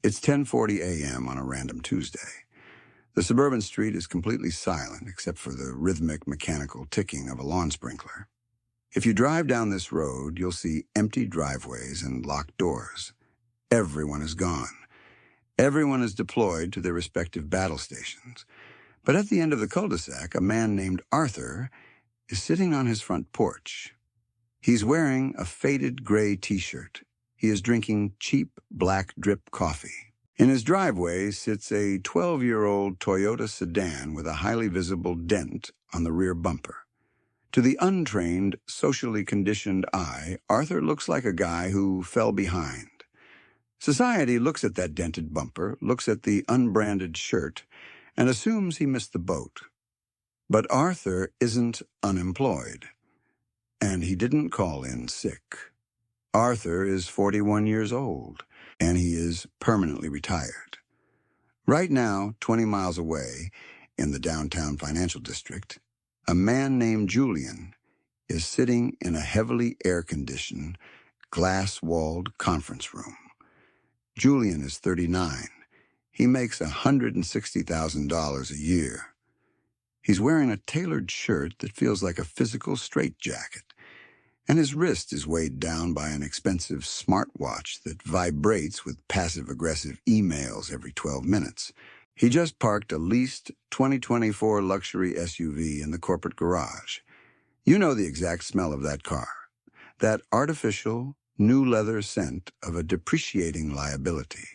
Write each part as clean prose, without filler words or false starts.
It's 10:40 a.m. on a random Tuesday. The suburban street is completely silent except for the rhythmic mechanical ticking of a lawn sprinkler. If you drive down this road, you'll see empty driveways and locked doors. Everyone is gone. Everyone is deployed to their respective battle stations. But at the end of the cul-de-sac, a man named Arthur is sitting on his front porch. He's wearing a faded gray t-shirt. He is drinking cheap black drip coffee. In his driveway sits a 12-year-old Toyota sedan with a highly visible dent on the rear bumper. To the untrained, socially conditioned eye, Arthur looks like a guy who fell behind. Society looks at that dented bumper, looks at the unbranded shirt, and assumes he missed the boat. But Arthur isn't unemployed, and he didn't call in sick. Arthur is 41 years old, and he is permanently retired. Right now, 20 miles away, in the downtown financial district, a man named Julian is sitting in a heavily air-conditioned, glass-walled conference room. Julian is 39. He makes $160,000 a year. He's wearing a tailored shirt that feels like a physical straitjacket, and his wrist is weighed down by an expensive smartwatch that vibrates with passive-aggressive emails every 12 minutes. He just parked a leased 2024 luxury SUV in the corporate garage. You know the exact smell of that car, that artificial, new leather scent of a depreciating liability.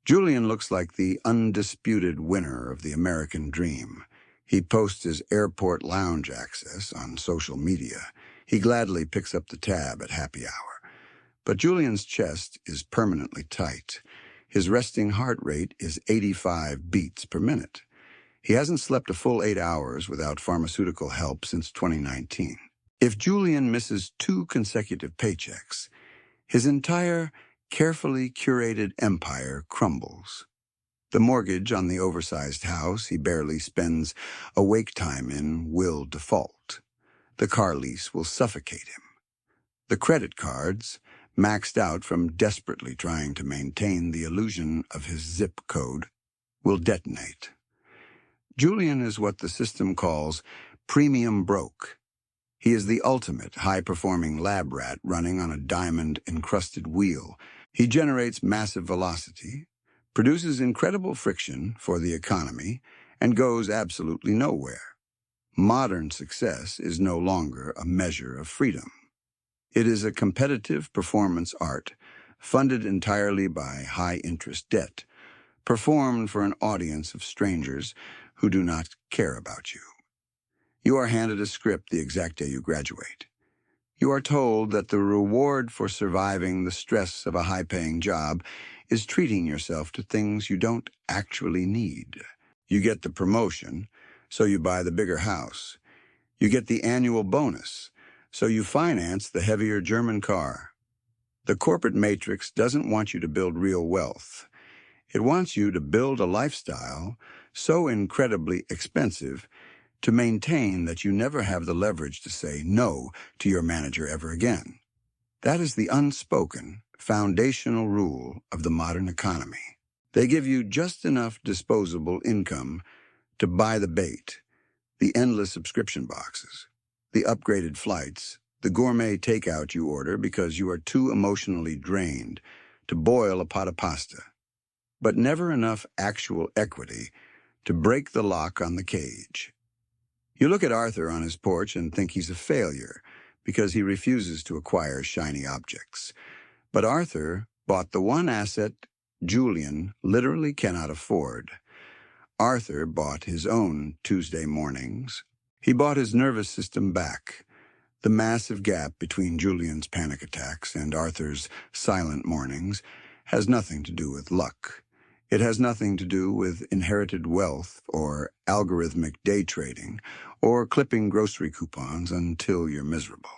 Julian looks like the undisputed winner of the American dream. He posts his airport lounge access on social media. He gladly picks up the tab at happy hour. But Julian's chest is permanently tight. His resting heart rate is 85 beats per minute. He hasn't slept a full 8 hours without pharmaceutical help since 2019. If Julian misses 2 consecutive paychecks, his entire carefully curated empire crumbles. The mortgage on the oversized house he barely spends awake time in will default. The car lease will suffocate him. The credit cards, maxed out from desperately trying to maintain the illusion of his zip code, will detonate. Julian is what the system calls premium broke. He is the ultimate high-performing lab rat running on a diamond-encrusted wheel. He generates massive velocity, produces incredible friction for the economy, and goes absolutely nowhere. Modern success is no longer a measure of freedom. It is a competitive performance art, funded entirely by high-interest debt, performed for an audience of strangers who do not care about you. You are handed a script the exact day you graduate. You are told that the reward for surviving the stress of a high-paying job is treating yourself to things you don't actually need. You get the promotion, so you buy the bigger house. You get the annual bonus, so you finance the heavier German car. The corporate matrix doesn't want you to build real wealth. It wants you to build a lifestyle so incredibly expensive to maintain that you never have the leverage to say no to your manager ever again. That is the unspoken, foundational rule of the modern economy. They give you just enough disposable income to buy the bait, the endless subscription boxes, the upgraded flights, the gourmet takeout you order because you are too emotionally drained to boil a pot of pasta, but never enough actual equity to break the lock on the cage. You look at Arthur on his porch and think he's a failure because he refuses to acquire shiny objects. But Arthur bought the one asset Julian literally cannot afford. Arthur bought his own Tuesday mornings. He bought his nervous system back. The massive gap between Julian's panic attacks and Arthur's silent mornings has nothing to do with luck. It has nothing to do with inherited wealth or algorithmic day trading or clipping grocery coupons until you're miserable.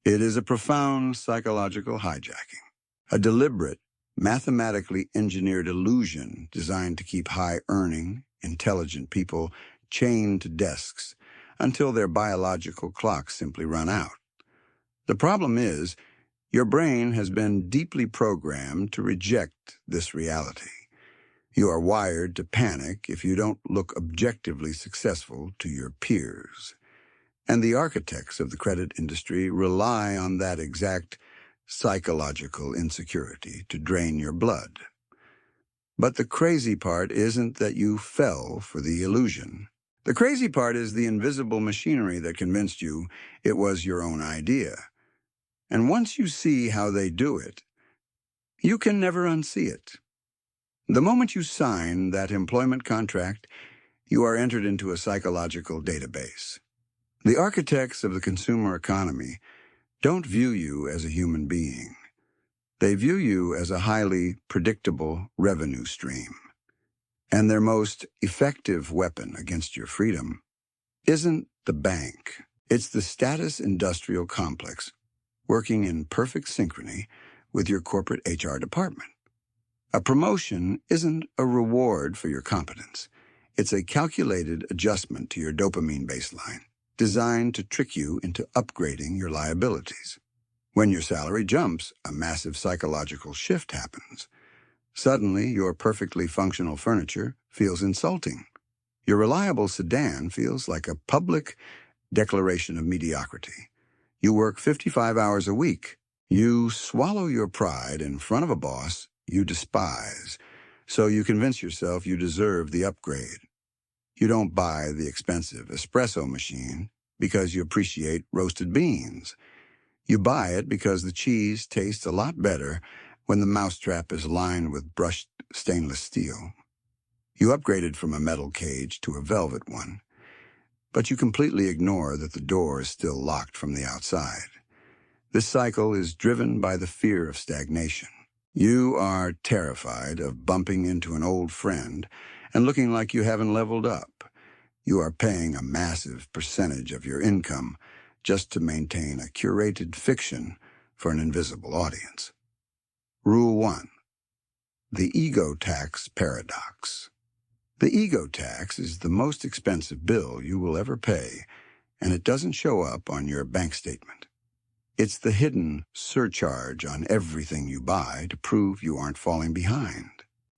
It is a profound psychological hijacking, a deliberate, mathematically engineered illusion designed to keep high-earning, intelligent people chained to desks until their biological clocks simply run out. The problem is, Your brain has been deeply programmed to reject this reality. You are wired to panic if you don't look objectively successful to your peers. And the architects of the credit industry rely on that exact psychological insecurity to drain your blood. But the crazy part isn't that you fell for the illusion. The crazy part is the invisible machinery that convinced you it was your own idea. And once you see how they do it, you can never unsee it. The moment you sign that employment contract, you are entered into a psychological database. The architects of the consumer economy don't view you as a human being. They view you as a highly predictable revenue stream. And their most effective weapon against your freedom isn't the bank. It's the status industrial complex working in perfect synchrony with your corporate HR department. A promotion isn't a reward for your competence. It's a calculated adjustment to your dopamine baseline, designed to trick you into upgrading your liabilities. When your salary jumps, a massive psychological shift happens. Suddenly, your perfectly functional furniture feels insulting. Your reliable sedan feels like a public declaration of mediocrity. You work 55 hours a week. You swallow your pride in front of a boss you despise, so you convince yourself you deserve the upgrade. You don't buy the expensive espresso machine because you appreciate roasted beans. You buy it because the cheese tastes a lot better when the mousetrap is lined with brushed stainless steel. You upgraded from a metal cage to a velvet one, but you completely ignore that the door is still locked from the outside. This cycle is driven by the fear of stagnation. You are terrified of bumping into an old friend and looking like you haven't leveled up. You are paying a massive percentage of your income just to maintain a curated fiction for an invisible audience. Rule 1. The ego tax paradox. The ego tax is the most expensive bill you will ever pay, and it doesn't show up on your bank statement. It's the hidden surcharge on everything you buy to prove you aren't falling behind.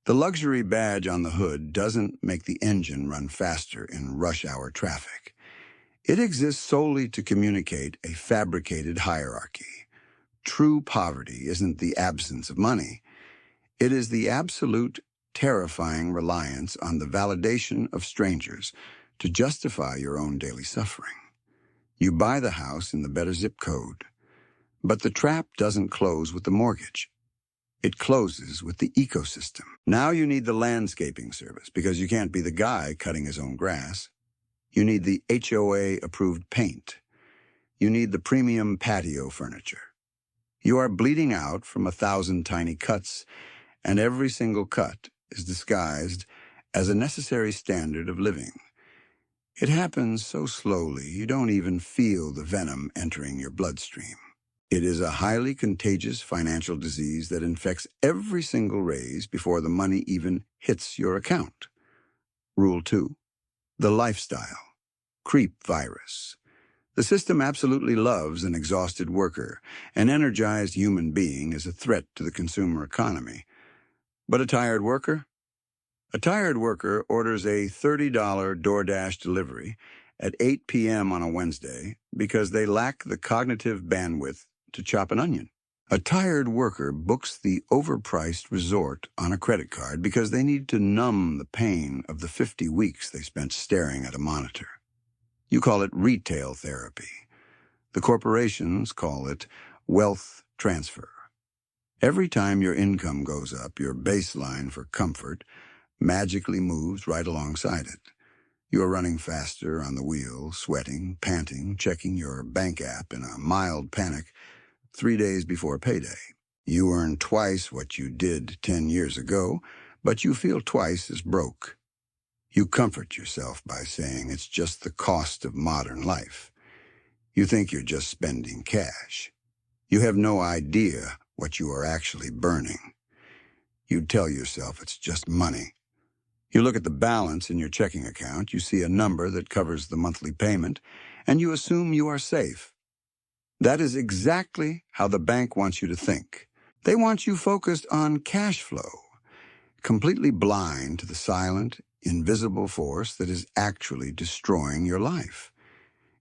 The luxury badge on the hood doesn't make the engine run faster in rush hour traffic. It exists solely to communicate a fabricated hierarchy. True poverty isn't the absence of money. It is the absolute, terrifying reliance on the validation of strangers to justify your own daily suffering. You buy the house in the better zip code. But the trap doesn't close with the mortgage. It closes with the ecosystem. Now you need the landscaping service because you can't be the guy cutting his own grass. You need the HOA-approved paint. You need the premium patio furniture. You are bleeding out from 1,000 tiny cuts, and every single cut is disguised as a necessary standard of living. It happens so slowly you don't even feel the venom entering your bloodstream. It is a highly contagious financial disease that infects every single raise before the money even hits your account. Rule 2. The lifestyle. Creep virus. The system absolutely loves an exhausted worker. An energized human being is a threat to the consumer economy. But a tired worker? A tired worker orders a $30 DoorDash delivery at 8 p.m. on a Wednesday because they lack the cognitive bandwidth to chop an onion. A tired worker books the overpriced resort on a credit card because they need to numb the pain of the 50 weeks they spent staring at a monitor. You call it retail therapy. The corporations call it wealth transfer. Every time your income goes up, your baseline for comfort magically moves right alongside it. You are running faster on the wheel, sweating, panting, checking your bank app in a mild panic 3 days before payday. You earn twice what you did 10 years ago, but you feel twice as broke. You comfort yourself by saying it's just the cost of modern life. You think you're just spending cash. You have no idea what you are actually burning. You tell yourself it's just money. You look at the balance in your checking account, you see a number that covers the monthly payment, and you assume you are safe. That is exactly how the bank wants you to think. They want you focused on cash flow, completely blind to the silent, invisible force that is actually destroying your life.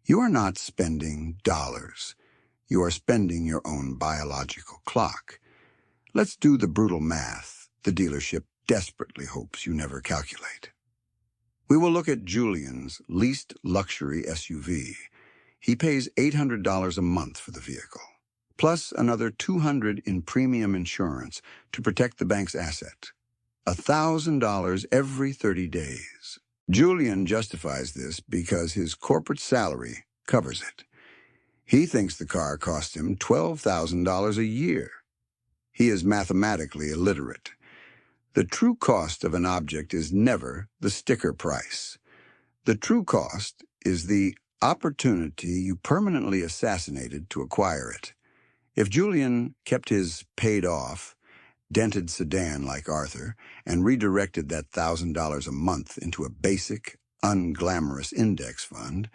You are not spending dollars. You are spending your own biological clock. Let's do the brutal math the dealership desperately hopes you never calculate. We will look at Julian's leased luxury SUV. He pays $800 a month for the vehicle, plus another $200 in premium insurance to protect the bank's asset. $1,000 every 30 days. Julian justifies this because his corporate salary covers it. He thinks the car cost him $12,000 a year. He is mathematically illiterate. The true cost of an object is never the sticker price. The true cost is the opportunity you permanently assassinated to acquire it. If Julian kept his paid-off, dented sedan like Arthur and redirected that $1,000 a month into a basic, unglamorous index fund,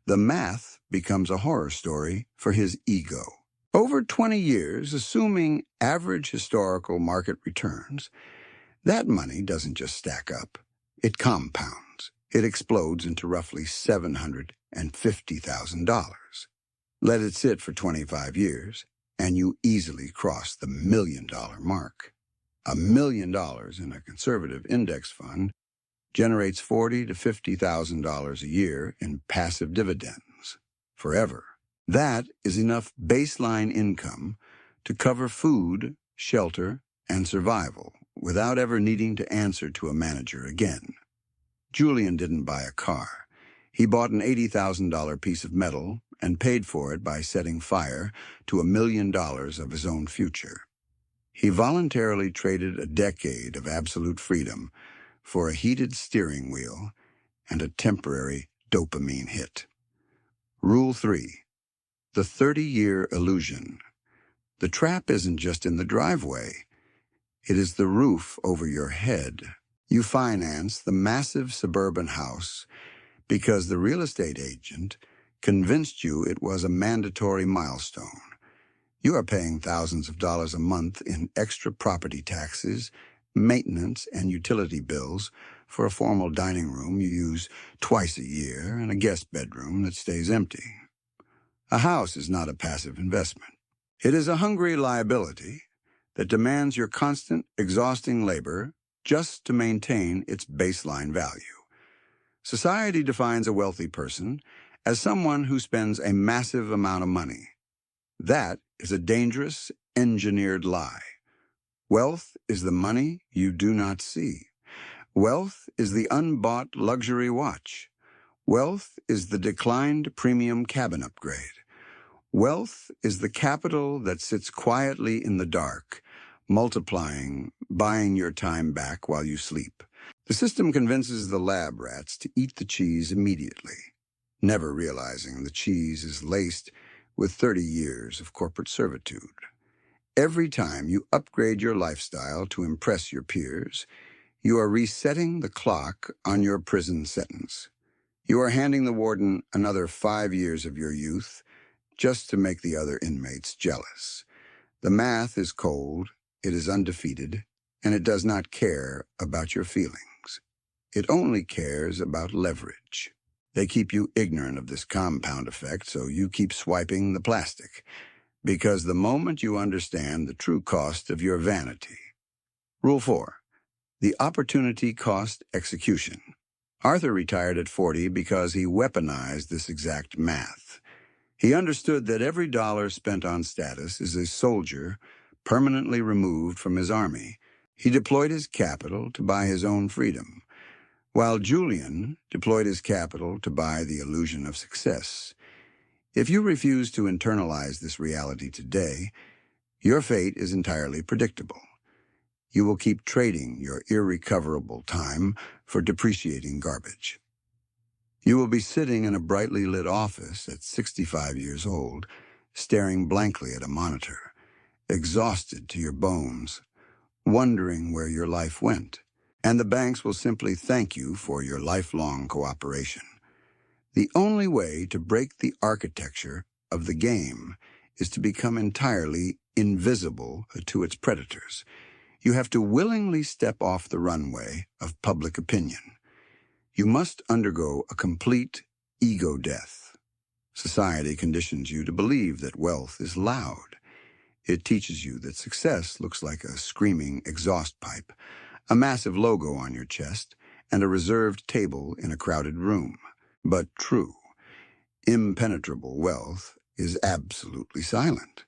the math becomes a horror story for his ego. Over 20 years, assuming average historical market returns, that money doesn't just stack up. It compounds. It explodes into roughly $750,000. Let it sit for 25 years, and you easily cross the $1 million mark. $1 million in a conservative index fund generates $40,000 to $50,000 a year in passive dividends, forever. That is enough baseline income to cover food, shelter, and survival without ever needing to answer to a manager again. Julian didn't buy a car. He bought an $80,000 piece of metal and paid for it by setting fire to $1 million of his own future. He voluntarily traded a decade of absolute freedom for a heated steering wheel and a temporary dopamine hit. Rule 3. The 30-year illusion. The trap isn't just in the driveway. It is the roof over your head. You finance the massive suburban house because the real estate agent convinced you it was a mandatory milestone. You are paying thousands of dollars a month in extra property taxes, maintenance, and utility bills for a formal dining room you use twice a year and a guest bedroom that stays empty. A house is not a passive investment. It is a hungry liability that demands your constant, exhausting labor just to maintain its baseline value. Society defines a wealthy person as someone who spends a massive amount of money. That is a dangerous, engineered lie. Wealth is the money you do not see. Wealth is the unbought luxury watch. Wealth is the declined premium cabin upgrade. Wealth is the capital that sits quietly in the dark, multiplying, buying your time back while you sleep. The system convinces the lab rats to eat the cheese immediately, never realizing the cheese is laced with 30 years of corporate servitude. Every time you upgrade your lifestyle to impress your peers, you are resetting the clock on your prison sentence. You are handing the warden another 5 years of your youth just to make the other inmates jealous. The math is cold, it is undefeated, and it does not care about your feelings. It only cares about leverage. They keep you ignorant of this compound effect, so you keep swiping the plastic, because the moment you understand the true cost of your vanity. Rule 4. The opportunity cost execution. Arthur retired at 40 because he weaponized this exact math. He understood that every dollar spent on status is a soldier permanently removed from his army. He deployed his capital to buy his own freedom, while Julian deployed his capital to buy the illusion of success. If you refuse to internalize this reality today, your fate is entirely predictable. You will keep trading your irrecoverable time for depreciating garbage. You will be sitting in a brightly lit office at 65 years old, staring blankly at a monitor, exhausted to your bones, wondering where your life went. And the banks will simply thank you for your lifelong cooperation. The only way to break the architecture of the game is to become entirely invisible to its predators. You have to willingly step off the runway of public opinion. You must undergo a complete ego death. Society conditions you to believe that wealth is loud. It teaches you that success looks like a screaming exhaust pipe, a massive logo on your chest, and a reserved table in a crowded room. But true, impenetrable wealth is absolutely silent.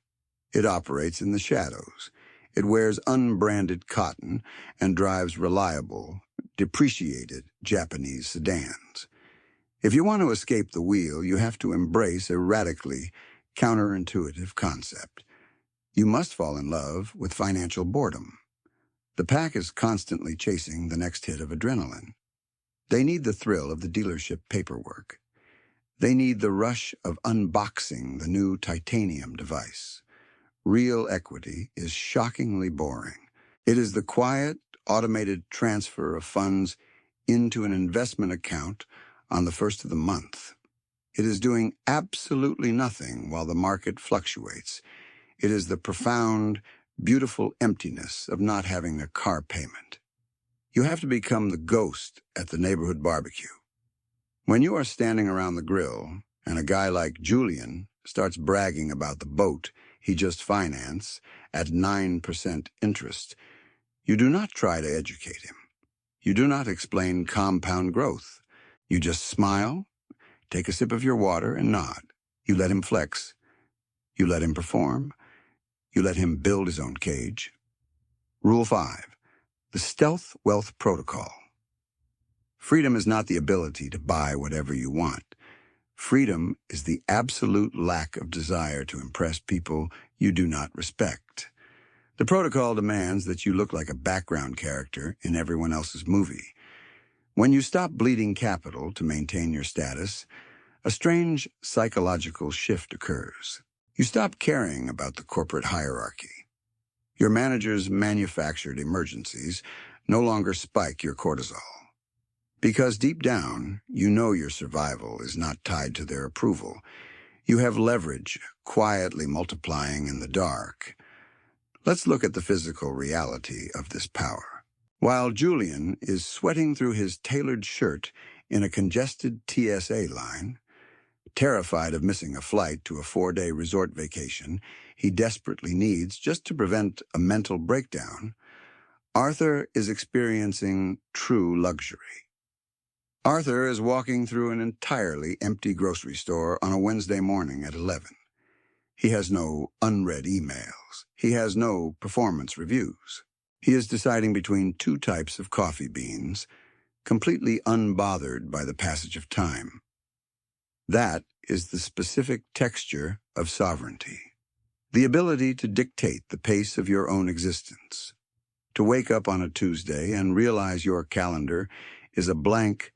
It operates in the shadows. It wears unbranded cotton and drives reliable, depreciated Japanese sedans. If you want to escape the wheel, you have to embrace a radically counterintuitive concept. You must fall in love with financial boredom. The pack is constantly chasing the next hit of adrenaline. They need the thrill of the dealership paperwork. They need the rush of unboxing the new titanium device. Real equity is shockingly boring. It is the quiet, automated transfer of funds into an investment account on the first of the month. It is doing absolutely nothing while the market fluctuates. It is the profound, beautiful emptiness of not having a car payment. You have to become the ghost at the neighborhood barbecue. When you are standing around the grill and a guy like Julian starts bragging about the boat he just financed at 9% interest, you do not try to educate him. You do not explain compound growth. You just smile, take a sip of your water, and nod. You let him flex. You let him perform. You let him build his own cage. Rule 5. The Stealth Wealth Protocol. Freedom is not the ability to buy whatever you want. Freedom is the absolute lack of desire to impress people you do not respect. The protocol demands that you look like a background character in everyone else's movie. When you stop bleeding capital to maintain your status, a strange psychological shift occurs. You stop caring about the corporate hierarchy. Your manager's manufactured emergencies no longer spike your cortisol. Because deep down, you know your survival is not tied to their approval. You have leverage quietly multiplying in the dark. Let's look at the physical reality of this power. While Julian is sweating through his tailored shirt in a congested TSA line, terrified of missing a flight to a 4-day resort vacation he desperately needs just to prevent a mental breakdown, Arthur is experiencing true luxury. Arthur is walking through an entirely empty grocery store on a Wednesday morning at 11. He has no unread emails. He has no performance reviews. He is deciding between 2 types of coffee beans, completely unbothered by the passage of time. That is the specific texture of sovereignty. The ability to dictate the pace of your own existence. To wake up on a Tuesday and realize your calendar is a blank,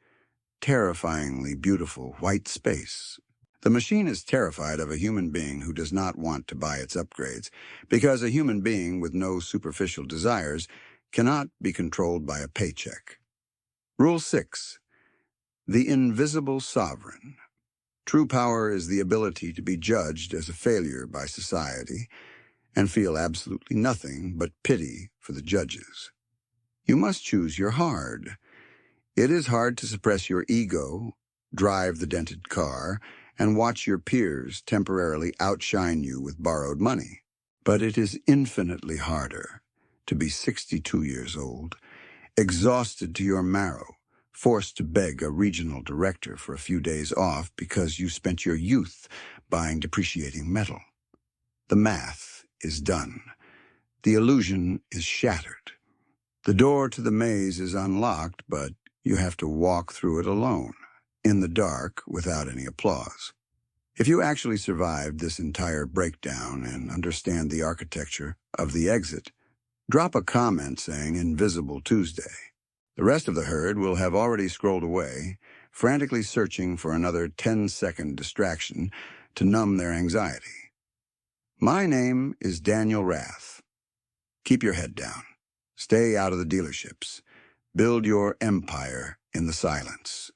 terrifyingly beautiful white space. The machine is terrified of a human being who does not want to buy its upgrades, because a human being with no superficial desires cannot be controlled by a paycheck. Rule 6. The invisible sovereign. True power is the ability to be judged as a failure by society and feel absolutely nothing but pity for the judges. You must choose your hard. It is hard to suppress your ego, drive the dented car, and watch your peers temporarily outshine you with borrowed money. But it is infinitely harder to be 62 years old, exhausted to your marrow, forced to beg a regional director for a few days off because you spent your youth buying depreciating metal. The math is done. The illusion is shattered. The door to the maze is unlocked, but you have to walk through it alone, in the dark, without any applause. If you actually survived this entire breakdown and understand the architecture of the exit, drop a comment saying Invisible Tuesday. The rest of the herd will have already scrolled away, frantically searching for another 10-second distraction to numb their anxiety. My name is Daniel Rath. Keep your head down. Stay out of the dealerships. Build your empire in the silence.